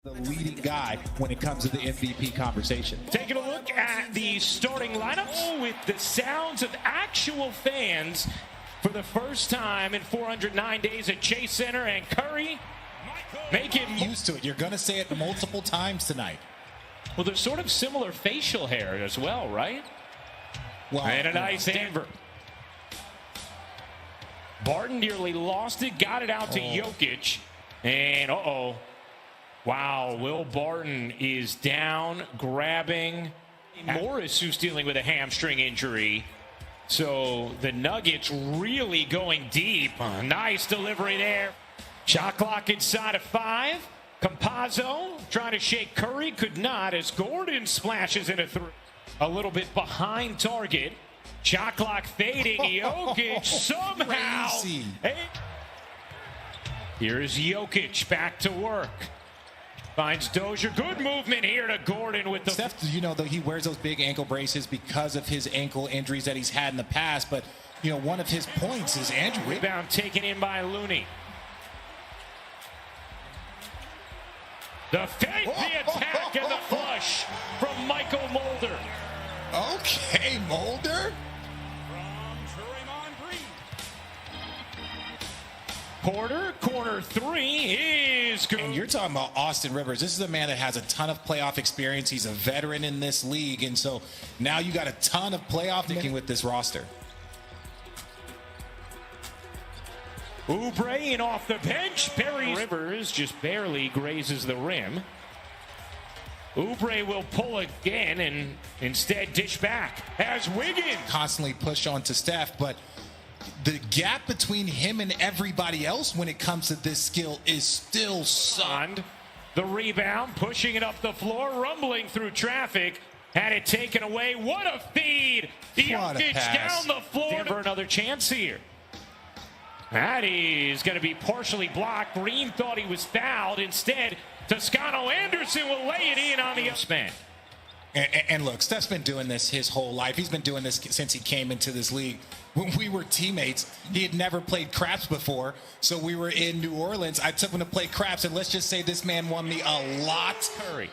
The leading guy when it comes to the MVP conversation. Taking a look at the starting lineups with the sounds of actual fans for the first time in 409 days at Chase Center, and Curry make it Used to it. You're going to say it multiple times tonight. Well, there's sort of similar facial hair as well, right? Well, and a nice Denver. Barton nearly lost it, got it out to Jokic, and wow, Will Barton is down, grabbing Morris, who's dealing with a hamstring injury. So the Nuggets really going deep. Nice delivery there. Shot clock inside of 5. Campazzo trying to shake Curry, could not, as Gordon splashes in a 3. A little bit behind target. Shot clock fading. Jokic somehow. Here's Jokic back to work. Finds Dozier. Good movement here to Gordon with the... Steph, you know, though he wears those big ankle braces because of his ankle injuries that he's had in the past. But, you know, one of his points is Andrew. Rebound taken in by Looney. The fake, the attack, and the flush from Michael Mulder. Okay, Mulder. Porter, corner 3 is good. And you're talking about Austin Rivers. This is a man that has a ton of playoff experience. He's a veteran in this league. And so now you got a ton of playoff thinking with this roster. Oubre in off the bench. Barry Rivers just barely grazes the rim. Oubre will pull again and instead dish back as Wiggins. Constantly push on to Steph, but the gap between him and everybody else when it comes to this skill is still sunned. The rebound, pushing it up the floor, rumbling through traffic. Had it taken away. What a feed! Jokic down the floor. Denver another chance here. That is going to be partially blocked. Green thought he was fouled. Instead, Toscano Anderson will lay it in on the upspan. And look, Steph's been doing this his whole life. He's been doing this since he came into this league. When we were teammates, he had never played craps before. So we were in New Orleans. I took him to play craps, and let's just say this man won me a lot. Curry.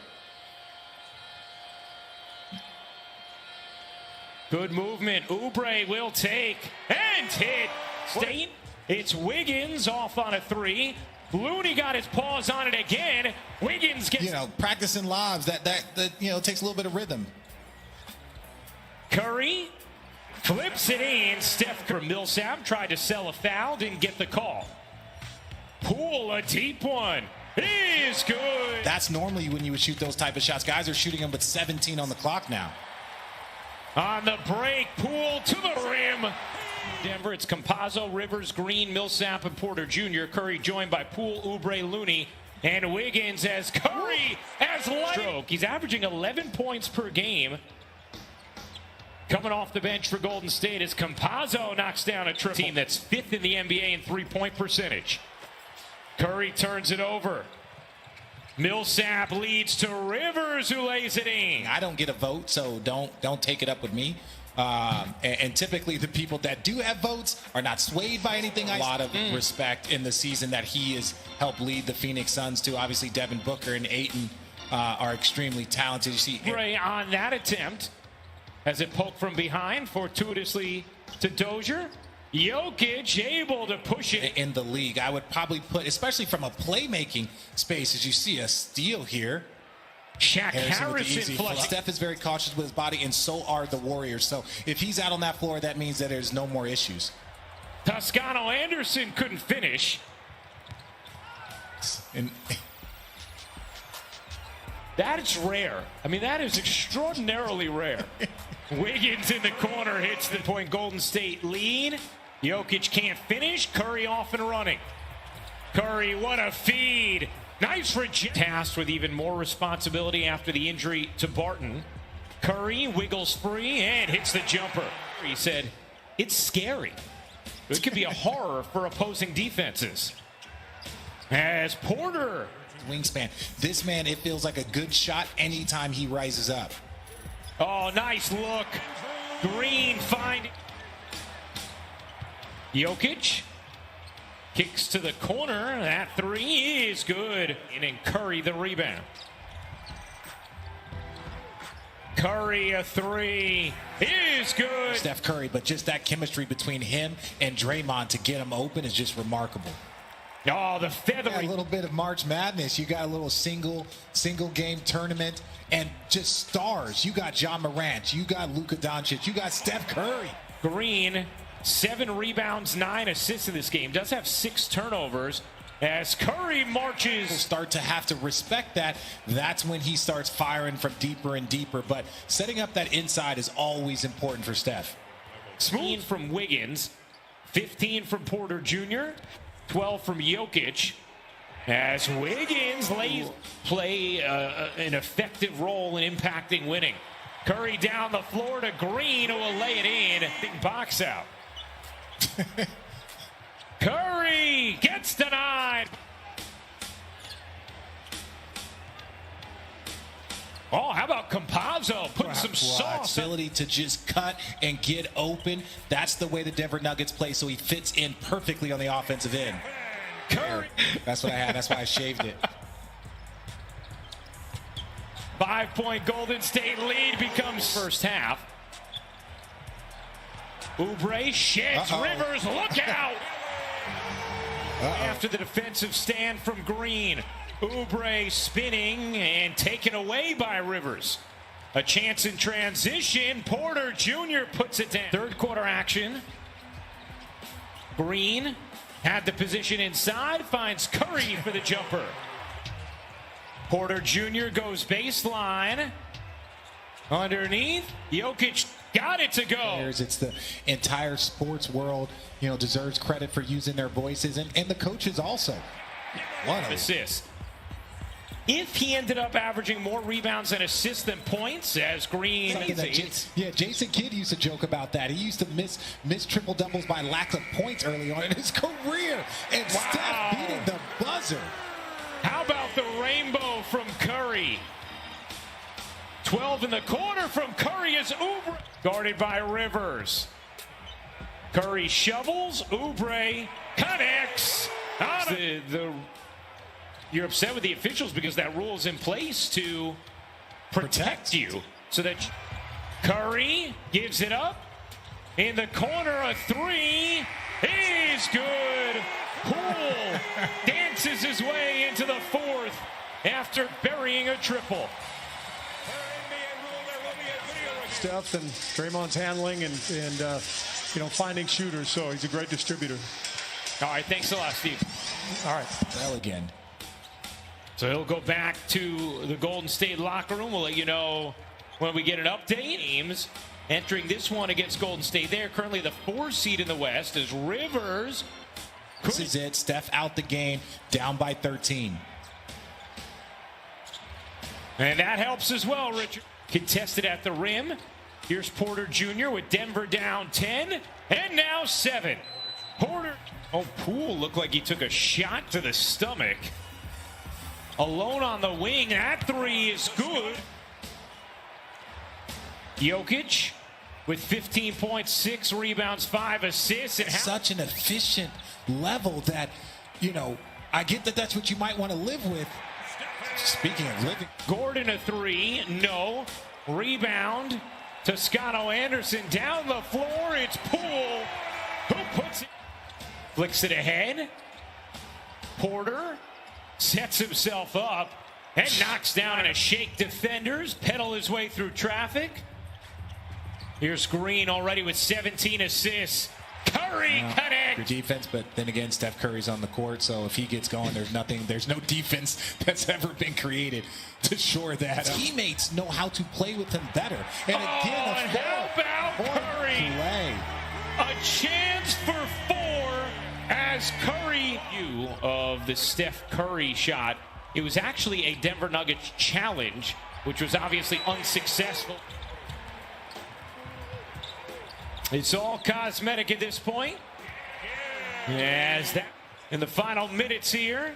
Good movement. Oubre will take and hit. State. It's Wiggins off on a 3. Looney got his paws on it again. Wiggins gets... You know, practicing lobs, that you know, takes a little bit of rhythm. Curry flips it in. Steph Millsap tried to sell a foul, didn't get the call. Poole, a deep one. Is good. That's normally when you would shoot those type of shots. Guys are shooting them with 17 on the clock now. On the break, Poole to the rim. Denver, it's Campazzo, Rivers, Green, Millsap, and Porter Jr. Curry joined by Poole, Oubre, Looney, and Wiggins as Curry has light stroke. He's averaging 11 points per game. Coming off the bench for Golden State as Campazzo knocks down a triple. Team that's 5th in the NBA in three-point percentage. Curry turns it over. Millsap leads to Rivers, who lays it in. I don't get a vote, so don't take it up with me. And typically the people that do have votes are not swayed by anything. A lot of respect in the season that he has helped lead the Phoenix Suns to. Obviously, Devin Booker and Ayton are extremely talented. You see Ray on that attempt as it poked from behind fortuitously to Dozier. Jokic able to push it in the league. I would probably put, especially from a playmaking space, as you see a steal here. Shaq Harrison flush. Steph is very cautious with his body, and so are the Warriors. So if he's out on that floor, that means that there's no more issues. Toscano Anderson couldn't finish. And that is rare. I mean, that is extraordinarily rare. Wiggins in the corner hits the point. Golden State lead. Jokic can't finish. Curry off and running. Curry, what a feed. Nice reject. Tasked with even more responsibility after the injury to Barton. Curry wiggles free and hits the jumper. He said, it's scary. It could be a horror for opposing defenses. As Porter. Wingspan. This man, it feels like a good shot anytime he rises up. Oh, nice look. Green finding. Jokic Kicks to the corner. That three is good. And then Curry the rebound. Curry a three is good. Steph Curry, but just that chemistry between him and Draymond to get him open is just remarkable. Oh, the feathery. A little bit of March Madness. You got a little single game tournament and just stars. You got John Morant. You got Luka Doncic. You got Steph Curry. Green, 7 rebounds, 9 assists in this game. Does have 6 turnovers as Curry marches. Will start to have to respect that. That's when he starts firing from deeper and deeper. But setting up that inside is always important for Steph. Smooth from Wiggins, 15 from Porter Jr., 12 from Jokic. As Wiggins play an effective role in impacting winning. Curry down the floor to Green, who will lay it in. Box out. Curry gets denied. Oh, how about Campazzo putting some sauce? Ability to just cut and get open. That's the way the Denver Nuggets play, so he fits in perfectly on the offensive end. Curry. That's what I had. That's why I shaved it. 5-point Golden State lead becomes first half. Oubre sheds. Rivers, look out! After the defensive stand from Green. Oubre spinning and taken away by Rivers. A chance in transition. Porter Jr. puts it down. Third quarter action. Green had the position inside, finds Curry for the jumper. Porter Jr. goes baseline. Underneath, Jokic got it to go. It's the entire sports world, deserves credit for using their voices, and the coaches also. One assist. If he ended up averaging more rebounds and assists than points, as Green. Jason Kidd used to joke about that. He used to miss triple doubles by lack of points early on in his career, and Steph beating the buzzer. How about the rainbow from Curry? 12 in the corner from Curry is Oubre. Guarded by Rivers. Curry shovels. Oubre connects. You're upset with the officials because that rule is in place to protect you. So that Curry gives it up. In the corner, a three is good. Poole dances his way into the fourth after burying a triple. Steph and Draymond's handling and finding shooters, so he's a great distributor. All right, thanks a lot, Steve. All right. Well, again. So he'll go back to the Golden State locker room. We'll let you know when we get an update. Teams entering this one against Golden State. They're currently the 4 seed in the West as Rivers. This is it. Steph out the game, down by 13. And that helps as well, Richard. Contested at the rim. Here's Porter Jr. with Denver down 10 and now 7. Porter. Oh, Poole looked like he took a shot to the stomach. Alone on the wing. That three is good. Jokic with 15.6 rebounds, 5 assists. And such an efficient level that, I get that that's what you might want to live with. Speaking of living. Gordon a three. No. Rebound. Toscano Anderson down the floor. It's Poole who puts it. Flicks it ahead. Porter sets himself up and knocks down in a shake defenders. Pedal his way through traffic. Here's Green already with 17 assists. Curry connects. Your defense, but then again, Steph Curry's on the court, so if he gets going, there's no defense that's ever been created to shore that. Teammates know how to play with him better. And again, how about Curry? Play. A chance for 4 as Curry. Of the Steph Curry shot. It was actually a Denver Nuggets challenge, which was obviously unsuccessful. It's all cosmetic at this point. As that in the final minutes here.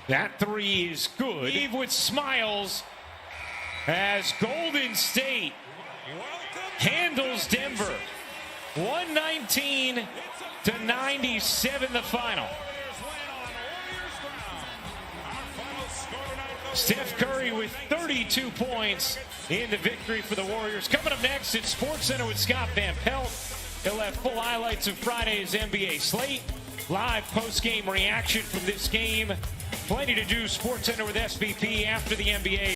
That three is good. Steve with smiles as Golden State handles Denver. 119-97, the final. Steph Curry with 32 points in the victory for the Warriors. Coming up next, it's SportsCenter with Scott Van Pelt. He'll have full highlights of Friday's NBA slate, live post-game reaction from this game. Plenty to do. SportsCenter with SVP after the NBA.